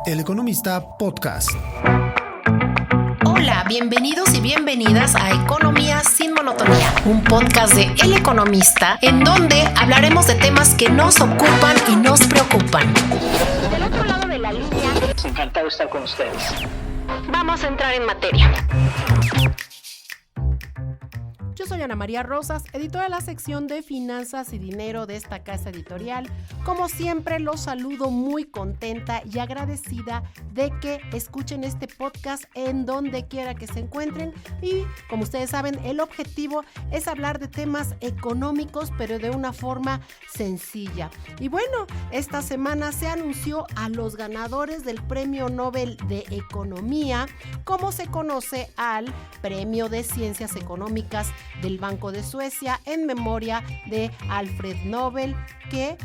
El Economista Podcast. Hola, bienvenidos y bienvenidas a Economía sin Monotonía, un podcast de El Economista en donde hablaremos de temas que nos ocupan y nos preocupan. Del otro lado de la línea, encantado de estar con ustedes. vamos a entrar en materia. Yo soy Ana María Rosas, editora de la sección de Finanzas y Dinero de esta casa editorial. Como siempre, los saludo muy contenta y agradecida de que escuchen este podcast en donde quiera que se encuentren. Y como ustedes saben, el objetivo es hablar de temas económicos, pero de una forma sencilla. Y bueno, esta semana se anunció a los ganadores del Premio Nobel de Economía, como se conoce al Premio de Ciencias Económicas del Banco de Suecia en memoria de Alfred Nobel, que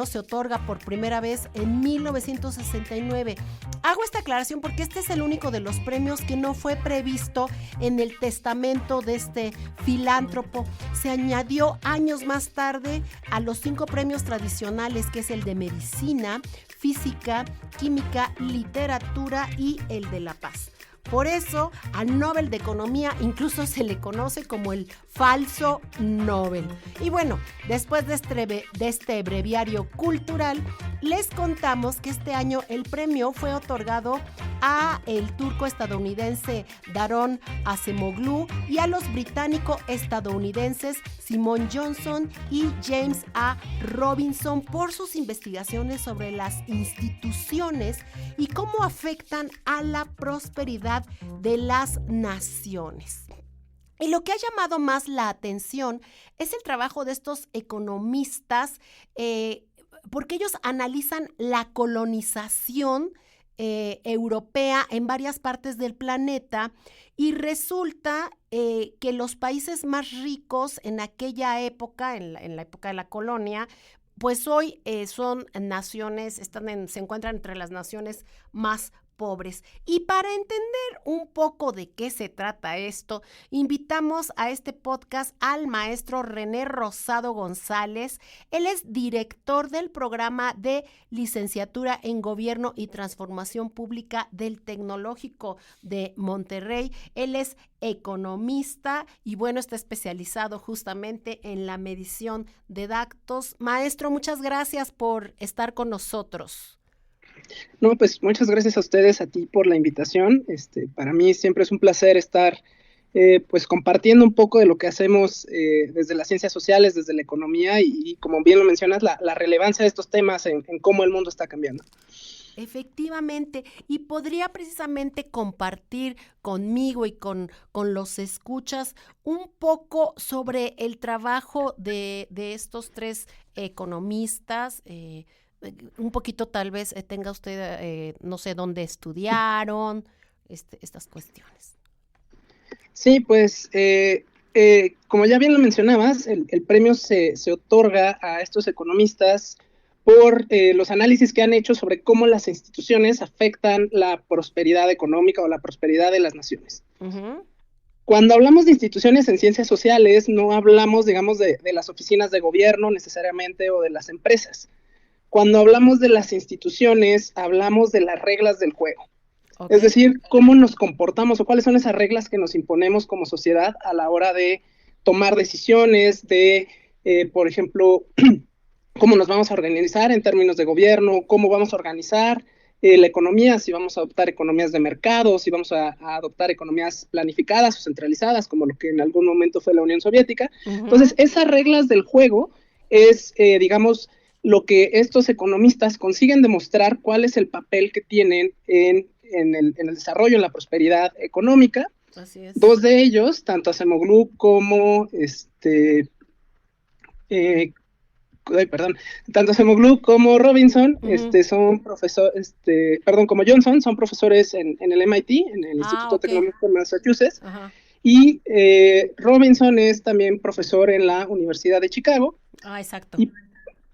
se otorga por primera vez en 1969. Hago esta aclaración porque este es el único de los premios que no fue previsto en el testamento de este filántropo. Se añadió años más tarde a los 5 premios tradicionales, que es el de medicina, física, química, literatura y el de la paz. Por eso, al Nobel de Economía incluso se le conoce como el falso Nobel. Y bueno, después de este breviario cultural, les contamos que este año el premio fue otorgado a el turco-estadounidense Daron Acemoglu y a los británico-estadounidenses Simon Johnson y James A. Robinson por sus investigaciones sobre las instituciones y cómo afectan a la prosperidad de las naciones. Y lo que ha llamado más la atención es el trabajo de estos economistas, porque ellos analizan la colonización europea en varias partes del planeta, y resulta que los países más ricos en aquella época, en la época de la colonia, pues hoy son naciones, se encuentran entre las naciones más pobres. Y para entender un poco de qué se trata esto, invitamos a este podcast al maestro René Rosado González. Él es director del programa de licenciatura en Gobierno y Transformación Pública del Tecnológico de Monterrey. Él es economista y está especializado justamente en la medición de datos. Maestro, muchas gracias por estar con nosotros. No, pues muchas gracias a ustedes, a ti por la invitación. Para mí siempre es un placer estar pues compartiendo un poco de lo que hacemos desde las ciencias sociales, desde la economía y como bien lo mencionas, la relevancia de estos temas en cómo el mundo está cambiando. Efectivamente, y podría precisamente compartir conmigo y con los escuchas un poco sobre el trabajo de estos 3 economistas. Un poquito tal vez tenga usted, no sé dónde estudiaron, estas cuestiones. Sí, pues como ya bien lo mencionabas, el premio se otorga a estos economistas por los análisis que han hecho sobre cómo las instituciones afectan la prosperidad económica o la prosperidad de las naciones. Uh-huh. Cuando hablamos de instituciones en ciencias sociales, no hablamos, digamos, de las oficinas de gobierno necesariamente o de las empresas. Cuando hablamos de las instituciones, hablamos de las reglas del juego. Okay. Es decir, cómo nos comportamos o cuáles son esas reglas que nos imponemos como sociedad a la hora de tomar decisiones, de, por ejemplo, cómo nos vamos a organizar en términos de gobierno, cómo vamos a organizar la economía, si vamos a adoptar economías de mercado, si vamos a adoptar economías planificadas o centralizadas, como lo que en algún momento fue la Unión Soviética. Uh-huh. Entonces, esas reglas del juego es, digamos, lo que estos economistas consiguen demostrar cuál es el papel que tienen en el desarrollo, en la prosperidad económica. Así es. 2 de ellos, tanto Acemoglu como tanto Acemoglu como Robinson, uh-huh. Son profesores, como Johnson, son profesores en el MIT, en el Instituto Tecnológico de Massachusetts, uh-huh. Y Robinson es también profesor en la Universidad de Chicago. Exacto.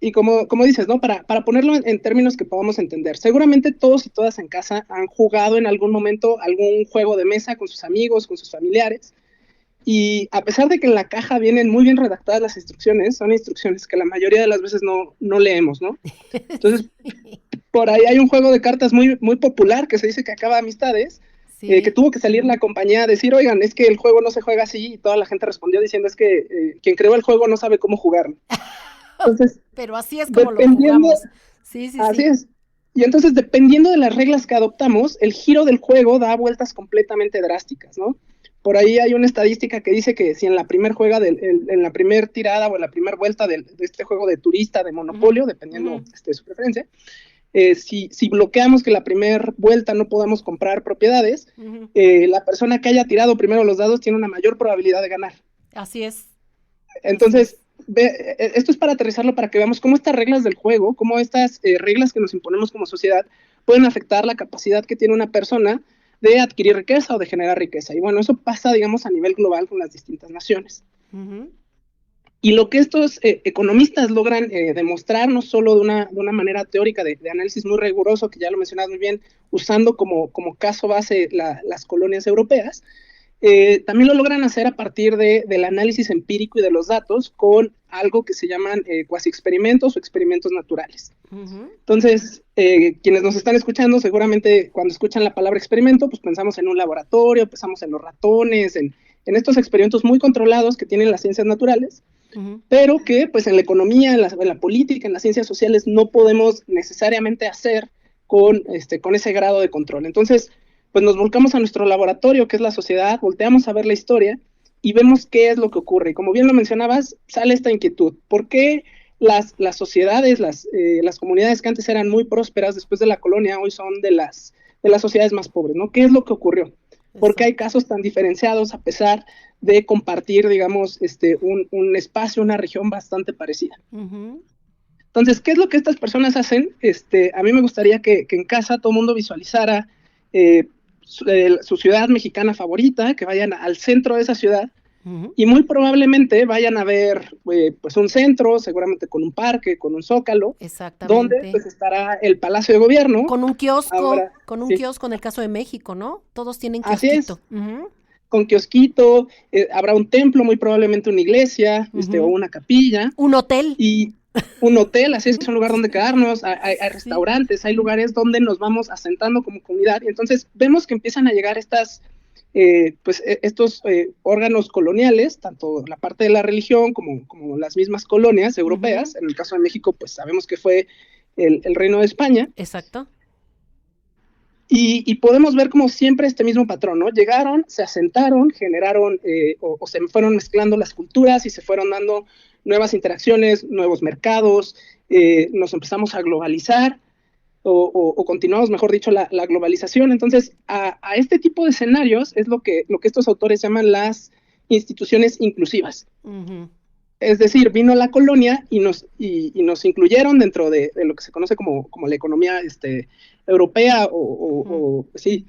Y como dices, ¿no? Para ponerlo en términos que podamos entender, seguramente todos y todas en casa han jugado en algún momento algún juego de mesa con sus amigos, con sus familiares, y a pesar de que en la caja vienen muy bien redactadas las instrucciones, son instrucciones que la mayoría de las veces no leemos, ¿no? Entonces, por ahí hay un juego de cartas muy, muy popular que se dice que acaba amistades, Sí. que tuvo que salir la compañía a decir, oigan, es que el juego no se juega así, y toda la gente respondió diciendo, es que quien creó el juego no sabe cómo jugarlo. Entonces, Pero así es como lo dependiendo, jugamos. Sí, sí, así sí. es. Y entonces, dependiendo de las reglas que adoptamos, el giro del juego da vueltas completamente drásticas, ¿no? Por ahí hay una estadística que dice que si en la primer en la primer tirada o en la primera vuelta de este juego de turista, de monopolio, dependiendo de su preferencia, si bloqueamos que la primera vuelta no podamos comprar propiedades, la persona que haya tirado primero los dados tiene una mayor probabilidad de ganar. Así es. Entonces, esto es para aterrizarlo, para que veamos cómo estas reglas del juego, cómo estas reglas que nos imponemos como sociedad pueden afectar la capacidad que tiene una persona de adquirir riqueza o de generar riqueza. Y bueno, eso pasa, digamos, a nivel global con las distintas naciones. Y lo que estos economistas logran demostrar, no solo de una manera teórica de análisis muy riguroso, que ya lo mencionas muy bien, usando como caso base las colonias europeas, también lo logran hacer a partir del análisis empírico y de los datos con algo que se llaman cuasi experimentos o experimentos naturales. Entonces, quienes nos están escuchando, seguramente cuando escuchan la palabra experimento, pues pensamos en un laboratorio, pensamos en los ratones, en estos experimentos muy controlados que tienen las ciencias naturales, pero que pues en la economía, en la política, en las ciencias sociales no podemos necesariamente hacer con ese grado de control. Entonces, pues nos volcamos a nuestro laboratorio, que es la sociedad, volteamos a ver la historia y vemos qué es lo que ocurre. Y como bien lo mencionabas, sale esta inquietud. ¿Por qué las sociedades, las comunidades que antes eran muy prósperas después de la colonia, hoy son de las sociedades más pobres, ¿no? ¿Qué es lo que ocurrió? ¿Por qué hay casos tan diferenciados a pesar de compartir, digamos, un espacio, una región bastante parecida? Entonces, ¿qué es lo que estas personas hacen? A mí me gustaría que en casa todo el mundo visualizara su ciudad mexicana favorita, que vayan al centro de esa ciudad, y muy probablemente vayan a ver pues un centro, seguramente con un parque, con un zócalo, donde pues estará el Palacio de Gobierno. Con un kiosco, ahora, kiosco en el caso de México, ¿no? Todos tienen así kiosquito. es. Con kiosquito, habrá un templo, muy probablemente una iglesia, o una capilla. Un hotel. Y un hotel, así es un lugar donde quedarnos, hay restaurantes, hay lugares donde nos vamos asentando como comunidad, y entonces vemos que empiezan a llegar estos órganos coloniales, tanto la parte de la religión como las mismas colonias europeas. En el caso de México, pues sabemos que fue el Reino de España. Exacto. Y podemos ver como siempre este mismo patrón, ¿no? Llegaron, se asentaron, generaron o se fueron mezclando las culturas y se fueron dando nuevas interacciones, nuevos mercados, nos empezamos a globalizar o continuamos, mejor dicho, la globalización. Entonces, a este tipo de escenarios es lo que estos autores llaman las instituciones inclusivas. Es decir, vino la colonia y nos incluyeron dentro de lo que se conoce como la economía europea sí.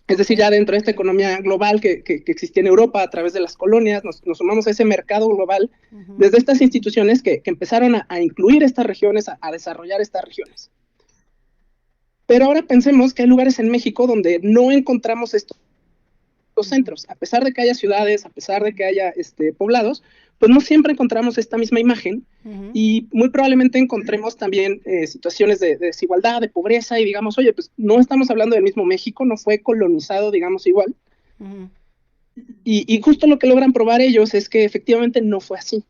Es decir, ya dentro de esta economía global que existía en Europa a través de las colonias, nos sumamos a ese mercado global desde estas instituciones que empezaron a incluir estas regiones, a desarrollar estas regiones. Pero ahora pensemos que hay lugares en México donde no encontramos estos centros, a pesar de que haya ciudades, a pesar de que haya poblados, pues no siempre encontramos esta misma imagen, y muy probablemente encontremos también situaciones de desigualdad, de pobreza, y digamos, oye, pues no estamos hablando del mismo México, no fue colonizado, digamos, igual. Y justo lo que logran probar ellos es que efectivamente no fue así.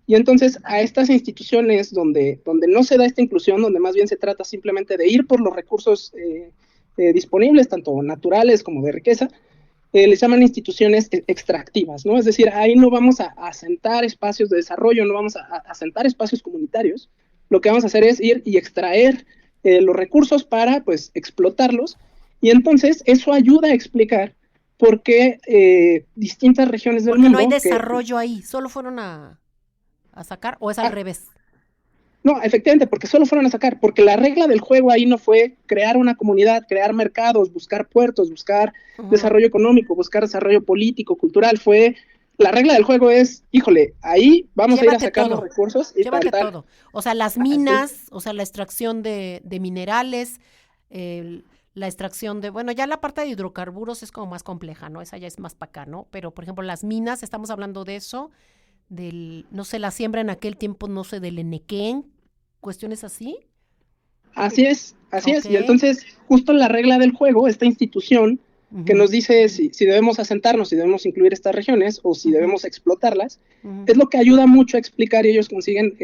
Y entonces a estas instituciones donde no se da esta inclusión, donde más bien se trata simplemente de ir por los recursos disponibles, tanto naturales como de riqueza, les llaman instituciones extractivas, ¿no? Es decir, ahí no vamos a asentar espacios de desarrollo, no vamos a asentar espacios comunitarios. Lo que vamos a hacer es ir y extraer los recursos para, pues, explotarlos, y entonces eso ayuda a explicar por qué distintas regiones del mundo... Porque no hay desarrollo ahí, solo fueron a sacar, ¿o es al revés? No, efectivamente, porque solo fueron a sacar, porque la regla del juego ahí no fue crear una comunidad, crear mercados, buscar puertos, buscar desarrollo económico, buscar desarrollo político, cultural. La regla del juego es, híjole, ahí vamos a ir a sacar los recursos y llévate todo. O sea, las minas, o sea, la extracción de minerales, la extracción de, bueno, ya la parte de hidrocarburos es como más compleja, ¿no? Esa ya es más para acá, ¿no? Pero, por ejemplo, las minas, estamos hablando de eso, no sé, la siembra en aquel tiempo, no sé, del enequén, cuestiones así. Así es. Ok. Y entonces, justo la regla del juego, esta institución que nos dice si debemos asentarnos, si debemos incluir estas regiones o si debemos explotarlas, es lo que ayuda mucho a explicar y ellos consiguen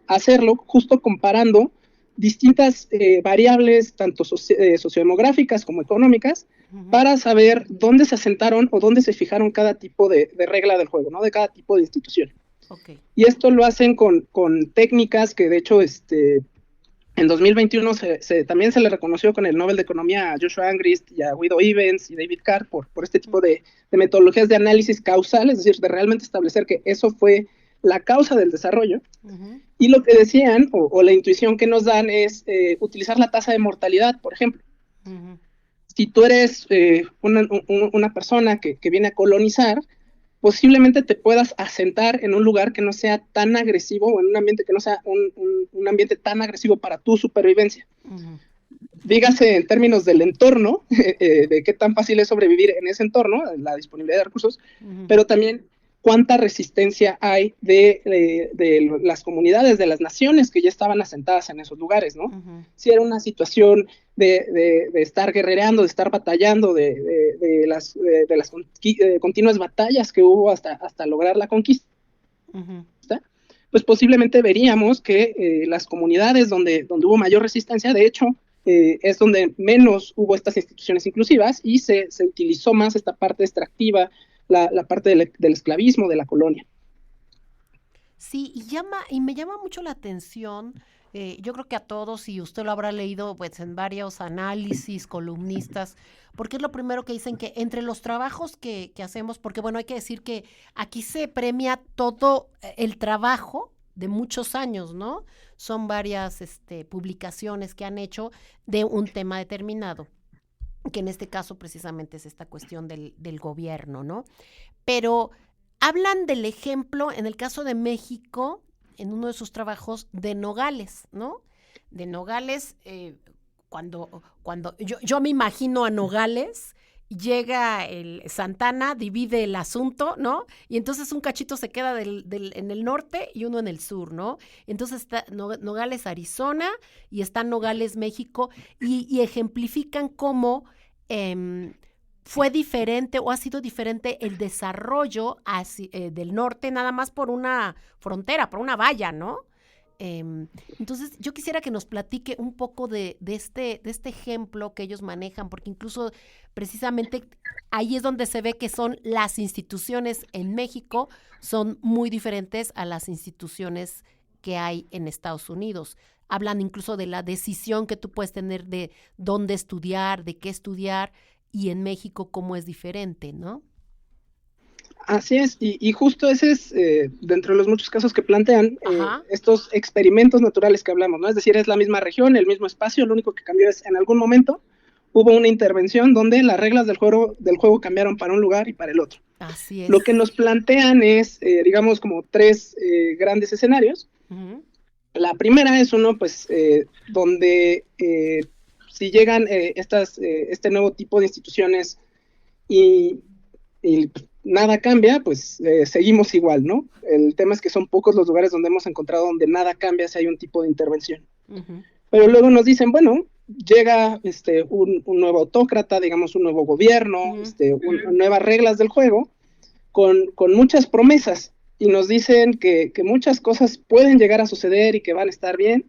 hacerlo justo comparando distintas variables, tanto sociodemográficas como económicas, para saber dónde se asentaron o dónde se fijaron cada tipo de regla del juego, ¿no? De cada tipo de institución. Okay. Y esto lo hacen con técnicas que de hecho en 2021 también se le reconoció con el Nobel de Economía a Joshua Angrist y a Guido Ivens y David Carr por este tipo de metodologías de análisis causal, es decir, de realmente establecer que eso fue la causa del desarrollo. Y lo que decían, o la intuición que nos dan, es utilizar la tasa de mortalidad, por ejemplo. Si tú eres una persona que viene a colonizar, posiblemente te puedas asentar en un lugar que no sea tan agresivo o en un ambiente que no sea un ambiente tan agresivo para tu supervivencia. Dígase en términos del entorno, de qué tan fácil es sobrevivir en ese entorno, la disponibilidad de recursos, pero también cuánta resistencia hay de las comunidades, de las naciones que ya estaban asentadas en esos lugares, ¿no? Si era una situación de estar guerrereando, de estar batallando, de las continuas batallas que hubo hasta lograr la conquista, pues posiblemente veríamos que las comunidades donde hubo mayor resistencia, de hecho, es donde menos hubo estas instituciones inclusivas y se utilizó más esta parte extractiva, la parte del esclavismo de la colonia. Sí, y me llama mucho la atención, yo creo que a todos, y usted lo habrá leído pues en varios análisis, columnistas, porque es lo primero que dicen, que entre los trabajos que hacemos, porque bueno, hay que decir que aquí se premia todo el trabajo de muchos años, ¿no? Son varias publicaciones que han hecho de un tema determinado, que en este caso precisamente es esta cuestión del gobierno, ¿no? Pero hablan del ejemplo, en el caso de México, en uno de sus trabajos, de Nogales, ¿no? De Nogales, cuando yo me imagino a Nogales, llega el Santana, divide el asunto, ¿no? Y entonces un cachito se queda en el norte y uno en el sur, ¿no? Entonces está Nogales, Arizona, y está Nogales, México, y ejemplifican cómo fue diferente o ha sido diferente el desarrollo del norte, nada más por una frontera, por una valla, ¿no? Entonces yo quisiera que nos platique un poco de este ejemplo que ellos manejan, porque incluso precisamente ahí es donde se ve que son las instituciones en México son muy diferentes a las instituciones que hay en Estados Unidos. Hablan incluso de la decisión que tú puedes tener de dónde estudiar, de qué estudiar, y en México cómo es diferente, ¿no? Así es, y justo ese es, dentro de los muchos casos que plantean, estos experimentos naturales que hablamos, ¿no? Es decir, es la misma región, el mismo espacio, lo único que cambió es en algún momento hubo una intervención donde las reglas del juego cambiaron para un lugar y para el otro. Así es. Lo que nos plantean es, digamos, como tres grandes escenarios. La primera es uno, pues, donde si llegan este nuevo tipo de instituciones y nada cambia, pues seguimos igual, ¿no? El tema es que son pocos los lugares donde hemos encontrado donde nada cambia si hay un tipo de intervención. Pero luego nos dicen, bueno, llega un nuevo autócrata, digamos, un nuevo gobierno, nuevas reglas del juego, con muchas promesas, y nos dicen que muchas cosas pueden llegar a suceder y que van a estar bien,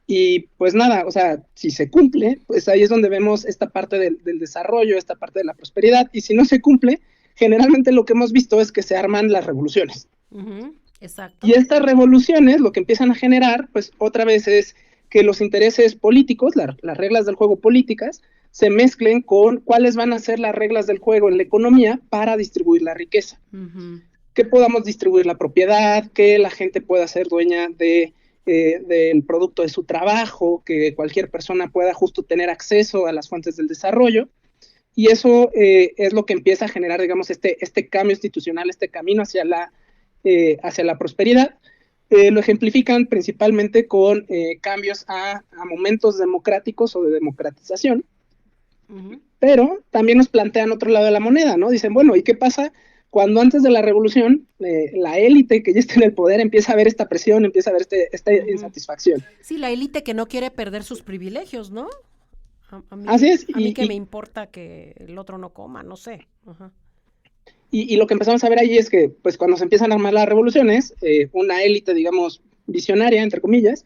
y pues nada, o sea, si se cumple, pues ahí es donde vemos esta parte del desarrollo, esta parte de la prosperidad, y si no se cumple, generalmente lo que hemos visto es que se arman las revoluciones. Exacto. Y estas revoluciones lo que empiezan a generar, pues otra vez es que los intereses políticos, las reglas del juego políticas, se mezclen con cuáles van a ser las reglas del juego en la economía para distribuir la riqueza. Que podamos distribuir la propiedad, que la gente pueda ser dueña del producto de su trabajo, que cualquier persona pueda justo tener acceso a las fuentes del desarrollo. Y eso es lo que empieza a generar, digamos, este cambio institucional, este camino hacia la prosperidad. Lo ejemplifican principalmente con cambios a momentos democráticos o de democratización. Pero también nos plantean otro lado de la moneda, ¿no? Dicen, bueno, ¿y qué pasa cuando antes de la revolución, la élite que ya está en el poder empieza a ver esta presión, empieza a ver esta insatisfacción. Sí, la élite que no quiere perder sus privilegios, ¿no? Así es. A mí que me importa que el otro no coma, no sé. Ajá. Y lo que empezamos a ver ahí es que, pues, cuando se empiezan a armar las revoluciones, una élite, digamos, visionaria, entre comillas,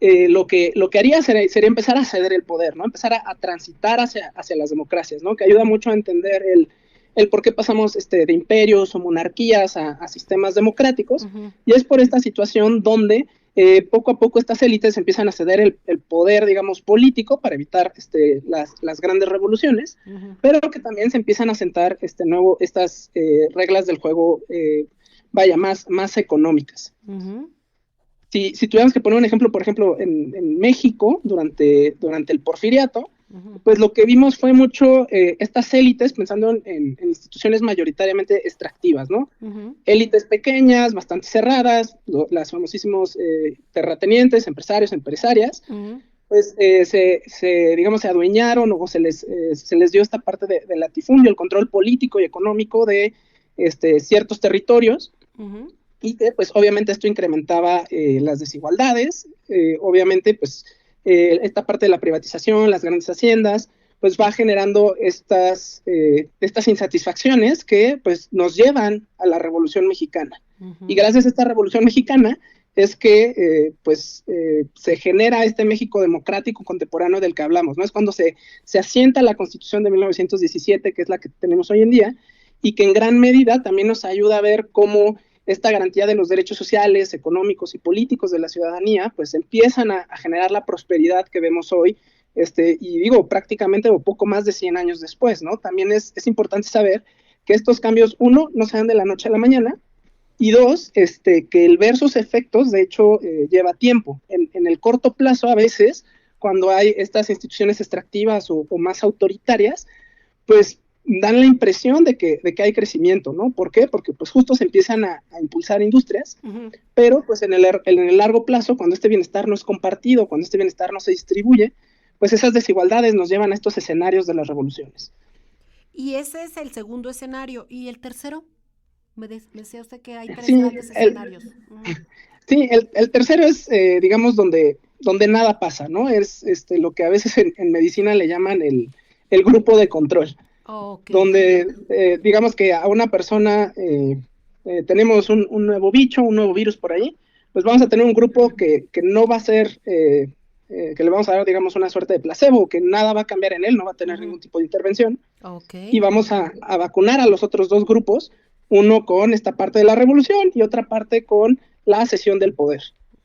lo que haría sería empezar a ceder el poder, ¿no? Empezar a transitar hacia las democracias, ¿no? Que ayuda mucho a entender el por qué pasamos de imperios o monarquías a sistemas democráticos, y es por esta situación donde poco a poco estas élites empiezan a ceder el poder, digamos, político para evitar las grandes revoluciones, pero que también se empiezan a sentar estas reglas del juego, más económicas. Si tuviéramos que poner un ejemplo, por ejemplo, en México, durante el Porfiriato, pues lo que vimos fue mucho estas élites pensando en instituciones mayoritariamente extractivas, ¿no? Élites pequeñas, bastante cerradas, las famosísimos terratenientes, empresarios, empresarias, pues digamos, se adueñaron o se les dio esta parte del latifundio, el control político y económico de ciertos territorios, y que pues obviamente esto incrementaba las desigualdades, obviamente pues esta parte de la privatización, las grandes haciendas, pues va generando estas insatisfacciones que pues nos llevan a la Revolución Mexicana. Y gracias a esta Revolución Mexicana es que se genera este México democrático contemporáneo del que hablamos, ¿no? Es cuando se asienta la Constitución de 1917, que es la que tenemos hoy en día, y que en gran medida también nos ayuda a ver cómo esta garantía de los derechos sociales, económicos y políticos de la ciudadanía, pues empiezan a generar la prosperidad que vemos hoy, y digo, prácticamente o poco más de 100 años después, ¿no? También es importante saber que estos cambios, uno, no se dan de la noche a la mañana, y dos, que el ver sus efectos, de hecho, lleva tiempo. En el corto plazo, a veces, cuando hay estas instituciones extractivas o más autoritarias, pues dan la impresión de que hay crecimiento, ¿no? ¿Por qué? Porque pues justo se empiezan a impulsar industrias, pero pues en el largo plazo, cuando este bienestar no es compartido, cuando este bienestar no se distribuye, pues esas desigualdades nos llevan a estos escenarios de las revoluciones. Y ese es el segundo escenario. ¿Y el tercero? Me decía usted que hay tres grandes escenarios. Sí, el tercero es, digamos, donde nada pasa, ¿no? Es lo que a veces en medicina le llaman el grupo de control. Donde digamos que a una persona tenemos un nuevo bicho, un nuevo virus por ahí, pues vamos a tener un grupo que no va a ser, que le vamos a dar, digamos, una suerte de placebo, que nada va a cambiar en él, no va a tener ningún tipo de intervención, y vamos a vacunar a los otros dos grupos, uno con esta parte de la revolución y otra parte con la cesión del poder.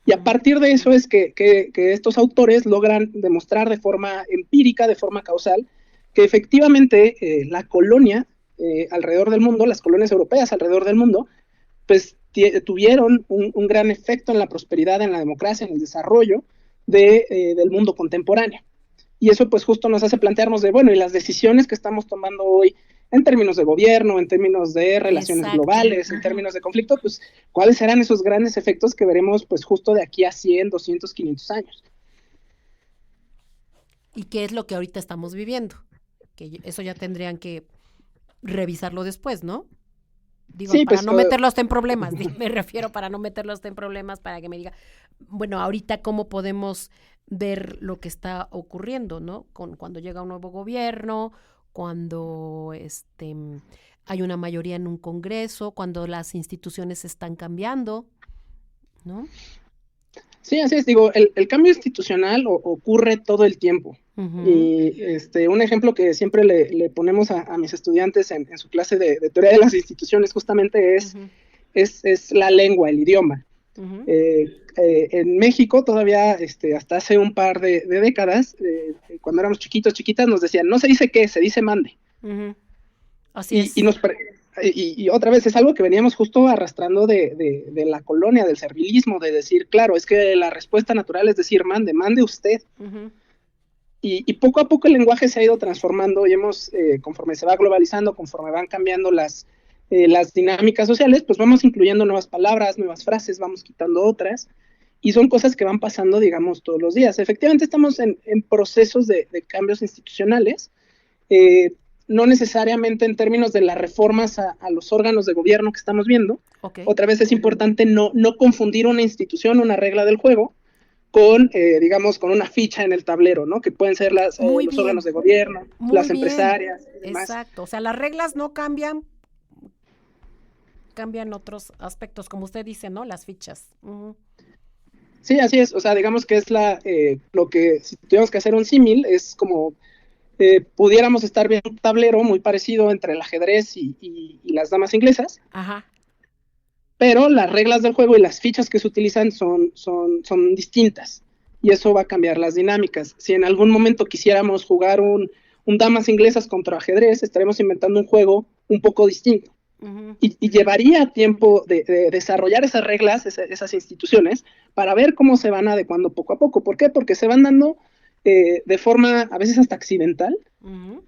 Y a partir de eso es que estos autores logran demostrar de forma empírica, de forma causal, que efectivamente la colonia alrededor del mundo, las colonias europeas alrededor del mundo, pues tuvieron un gran efecto en la prosperidad, en la democracia, en el desarrollo del mundo contemporáneo. Y eso pues justo nos hace plantearnos y las decisiones que estamos tomando hoy en términos de gobierno, en términos de relaciones globales, en términos de conflicto, pues cuáles serán esos grandes efectos que veremos pues justo de aquí a 100, 200, 500 años. ¿Y qué es lo que ahorita estamos viviendo? Que eso ya tendrían que revisarlo después, ¿no? Digo, sí, para no meterlos en problemas, me refiero para no meterlos en problemas, para que me diga, bueno, ahorita cómo podemos ver lo que está ocurriendo, ¿no? Cuando llega un nuevo gobierno, cuando hay una mayoría en un congreso, cuando las instituciones están cambiando, ¿no? Sí, así es, digo, el cambio institucional ocurre todo el tiempo. Y un ejemplo que siempre le ponemos a mis estudiantes en su clase de teoría de las instituciones justamente es la lengua, el idioma. En México todavía hasta hace un par de décadas, cuando éramos chiquitas, nos decían, no se dice qué, se dice mande. Así es. Y otra vez es algo que veníamos justo arrastrando de la colonia, del servilismo, de decir, claro, es que la respuesta natural es decir mande usted. Y poco a poco el lenguaje se ha ido transformando y conforme se va globalizando, conforme van cambiando las dinámicas sociales, pues vamos incluyendo nuevas palabras, nuevas frases, vamos quitando otras, y son cosas que van pasando, digamos, todos los días. Efectivamente estamos en procesos de cambios institucionales. no necesariamente en términos de las reformas a los órganos de gobierno que estamos viendo. Okay. Otra vez es importante no confundir una institución, una regla del juego, con, digamos, con una ficha en el tablero, ¿no? Que pueden ser los órganos de gobierno, las empresarias y demás. Exacto, o sea, las reglas no cambian, cambian otros aspectos, como usted dice, ¿no? Las fichas. Uh-huh. Sí, así es, o sea, digamos que es lo que, si tuviéramos que hacer un símil, es como pudiéramos estar viendo un tablero muy parecido entre el ajedrez y las damas inglesas. Ajá. Pero las reglas del juego y las fichas que se utilizan son distintas, y eso va a cambiar las dinámicas. Si en algún momento quisiéramos jugar un damas inglesas contra ajedrez, estaremos inventando un juego un poco distinto. Uh-huh. Y llevaría tiempo de desarrollar esas reglas, esas instituciones, para ver cómo se van adecuando poco a poco. ¿Por qué? Porque se van dando de forma a veces hasta accidental, uh-huh.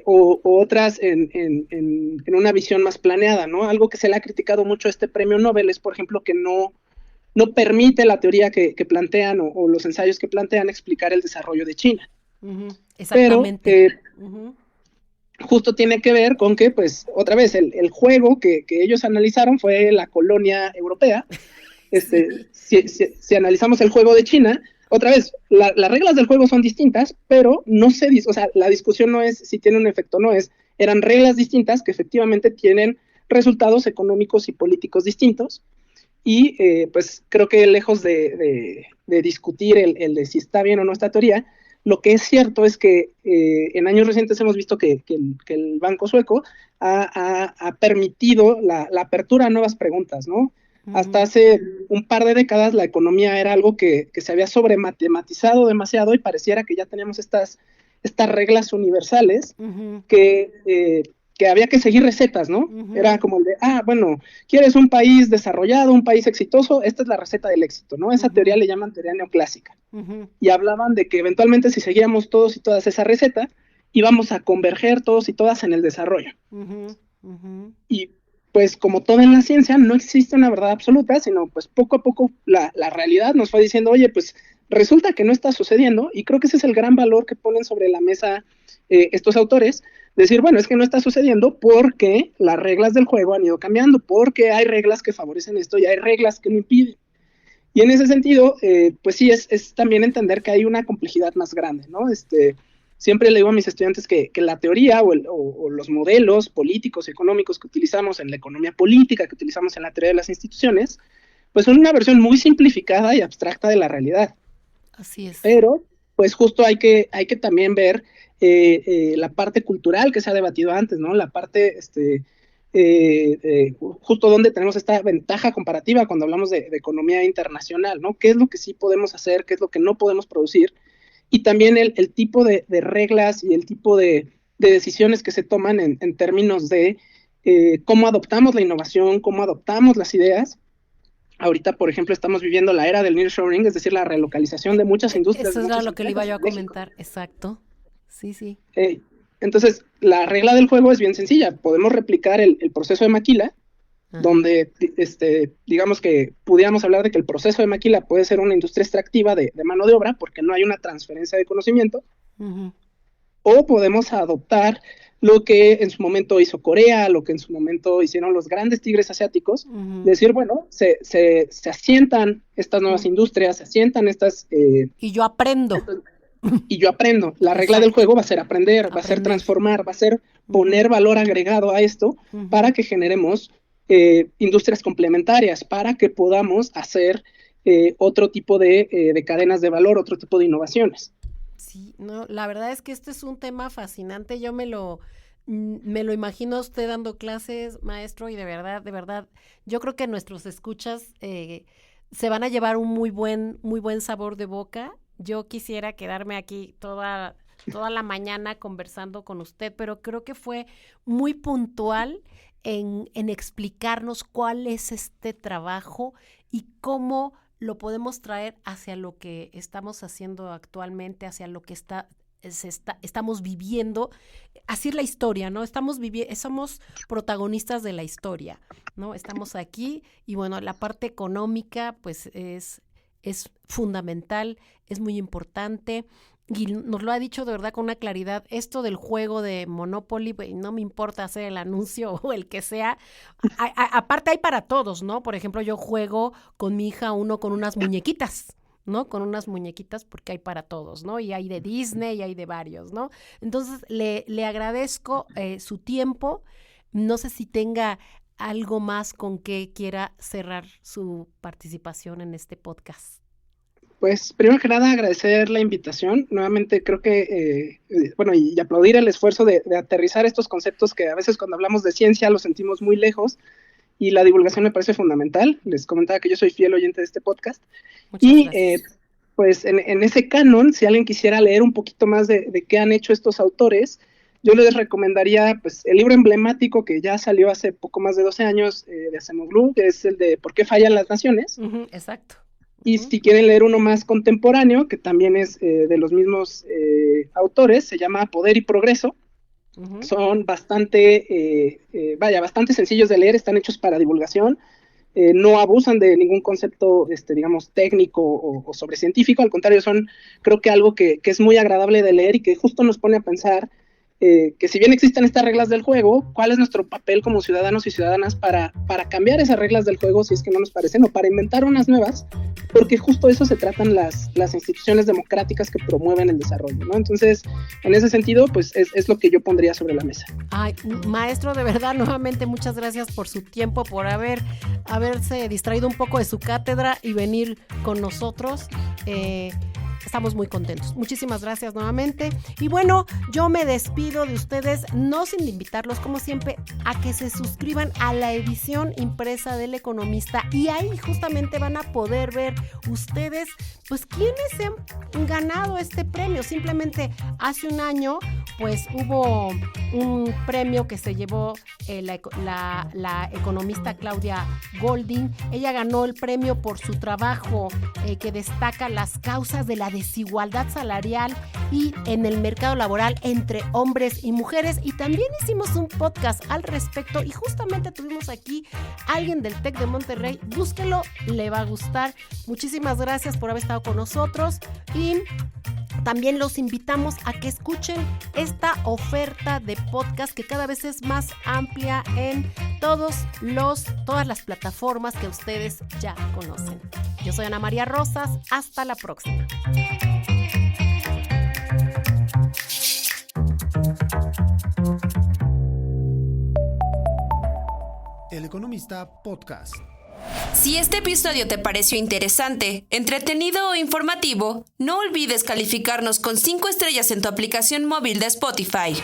O otras en una visión más planeada, ¿no? Algo que se le ha criticado mucho a este premio Nobel es, por ejemplo, que no permite la teoría que plantean o los ensayos que plantean explicar el desarrollo de China. Uh-huh. Exactamente. Pero, uh-huh. Justo tiene que ver con que, pues, otra vez, el juego que ellos analizaron fue la colonia europea. Si analizamos el juego de China, otra vez, las reglas del juego son distintas, pero o sea, la discusión no es si tiene un efecto o no, eran reglas distintas que efectivamente tienen resultados económicos y políticos distintos, y pues creo que lejos de discutir el de si está bien o no esta teoría, lo que es cierto es que en años recientes hemos visto que el Banco Sueco ha permitido la apertura a nuevas preguntas, ¿no? Uh-huh. Hasta hace un par de décadas la economía era algo que se había sobrematematizado demasiado y pareciera que ya teníamos estas reglas universales, uh-huh. que había que seguir recetas, ¿no? Uh-huh. Era como el de, bueno, ¿quieres un país desarrollado, un país exitoso? Esta es la receta del éxito, ¿no? Esa uh-huh. teoría le llaman teoría neoclásica. Uh-huh. Y hablaban de que eventualmente si seguíamos todos y todas esa receta, íbamos a converger todos y todas en el desarrollo. Uh-huh. Uh-huh. Y pues como todo en la ciencia, no existe una verdad absoluta, sino pues poco a poco la realidad nos fue diciendo, oye, pues resulta que no está sucediendo, y creo que ese es el gran valor que ponen sobre la mesa estos autores, decir, bueno, es que no está sucediendo porque las reglas del juego han ido cambiando, porque hay reglas que favorecen esto y hay reglas que lo impiden. Y en ese sentido, pues sí, es también entender que hay una complejidad más grande, ¿no? Siempre le digo a mis estudiantes que la teoría o los modelos políticos y económicos que utilizamos en la economía política, que utilizamos en la teoría de las instituciones, pues son una versión muy simplificada y abstracta de la realidad. Así es. Pero, pues justo hay que también ver la parte cultural que se ha debatido antes, ¿no? La parte, justo donde tenemos esta ventaja comparativa cuando hablamos de economía internacional, ¿no? ¿Qué es lo que sí podemos hacer? ¿Qué es lo que no podemos producir? Y también el tipo de reglas y el tipo de decisiones que se toman en términos de cómo adoptamos la innovación, cómo adoptamos las ideas. Ahorita, por ejemplo, estamos viviendo la era del nearshoring, es decir, la relocalización de muchas industrias. Eso es lo que le iba yo a comentar, exacto. Sí, sí. Entonces, la regla del juego es bien sencilla. Podemos replicar el proceso de maquila, donde, digamos que pudiéramos hablar de que el proceso de maquila puede ser una industria extractiva de mano de obra, porque no hay una transferencia de conocimiento, uh-huh. O podemos adoptar lo que en su momento hizo Corea, lo que en su momento hicieron los grandes tigres asiáticos, uh-huh. Decir, bueno, se asientan estas nuevas uh-huh. industrias, se asientan estas... y yo aprendo. Y yo aprendo. La regla del juego va a ser aprender, va a ser transformar, va a ser poner valor agregado a esto, uh-huh. Para que generemos industrias complementarias, para que podamos hacer otro tipo de cadenas de valor, otro tipo de innovaciones. Sí, no, la verdad es que este es un tema fascinante. Yo me lo imagino a usted dando clases, maestro, y de verdad, yo creo que nuestros escuchas se van a llevar un muy buen sabor de boca. Yo quisiera quedarme aquí toda la mañana conversando con usted, pero creo que fue muy puntual en explicarnos cuál es este trabajo y cómo lo podemos traer hacia lo que estamos haciendo actualmente, hacia lo que estamos viviendo. Así es la historia, ¿no? Somos protagonistas de la historia, ¿no? Estamos aquí y bueno, la parte económica pues es fundamental, es muy importante. y nos lo ha dicho de verdad con una claridad, esto del juego de Monopoly, no me importa hacer el anuncio o el que sea, aparte hay para todos, ¿no? Por ejemplo, yo juego con mi hija uno con unas muñequitas, ¿no? Con unas muñequitas porque hay para todos, ¿no? Y hay de Disney y hay de varios, ¿no? Entonces, le agradezco su tiempo. No sé si tenga algo más con que quiera cerrar su participación en este podcast. Pues, primero que nada, agradecer la invitación. Nuevamente, creo que, y aplaudir el esfuerzo de aterrizar estos conceptos que a veces cuando hablamos de ciencia los sentimos muy lejos, y la divulgación me parece fundamental. Les comentaba que yo soy fiel oyente de este podcast. Muchas gracias. Pues, en ese canon, si alguien quisiera leer un poquito más de qué han hecho estos autores, yo les recomendaría, pues, el libro emblemático que ya salió hace poco más de 12 años de Acemoglu, que es el de ¿Por qué fallan las naciones? Exacto. Y si quieren leer uno más contemporáneo, que también es de los mismos autores, se llama Poder y Progreso. Son bastante sencillos de leer, están hechos para divulgación, no abusan de ningún concepto, digamos, técnico o sobre científico, al contrario, son, creo que algo que es muy agradable de leer y que justo nos pone a pensar que si bien existen estas reglas del juego, ¿cuál es nuestro papel como ciudadanos y ciudadanas para cambiar esas reglas del juego si es que no nos parecen, o para inventar unas nuevas? Porque justo eso se tratan las instituciones democráticas que promueven el desarrollo, ¿no? Entonces, en ese sentido, pues es lo que yo pondría sobre la mesa. Ay, maestro, de verdad, nuevamente muchas gracias por su tiempo, por haberse distraído un poco de su cátedra y venir con nosotros. Estamos muy contentos. Muchísimas gracias nuevamente. Y bueno, yo me despido de ustedes, no sin invitarlos, como siempre, a que se suscriban a la edición impresa del Economista. Y ahí justamente van a poder ver ustedes, pues, quiénes se han ganado este premio. Simplemente hace un año, pues, hubo un premio que se llevó la economista Claudia Goldin. Ella ganó el premio por su trabajo que destaca las causas de la desigualdad salarial y en el mercado laboral entre hombres y mujeres, y también hicimos un podcast al respecto y justamente tuvimos aquí a alguien del TEC de Monterrey. Búsquelo, le va a gustar. Muchísimas gracias por haber estado con nosotros y también los invitamos a que escuchen esta oferta de podcast que cada vez es más amplia en todas las plataformas que ustedes ya conocen. Yo soy Ana María Rosas. Hasta la próxima. El Economista Podcast. Si este episodio te pareció interesante, entretenido o informativo, no olvides calificarnos con 5 estrellas en tu aplicación móvil de Spotify.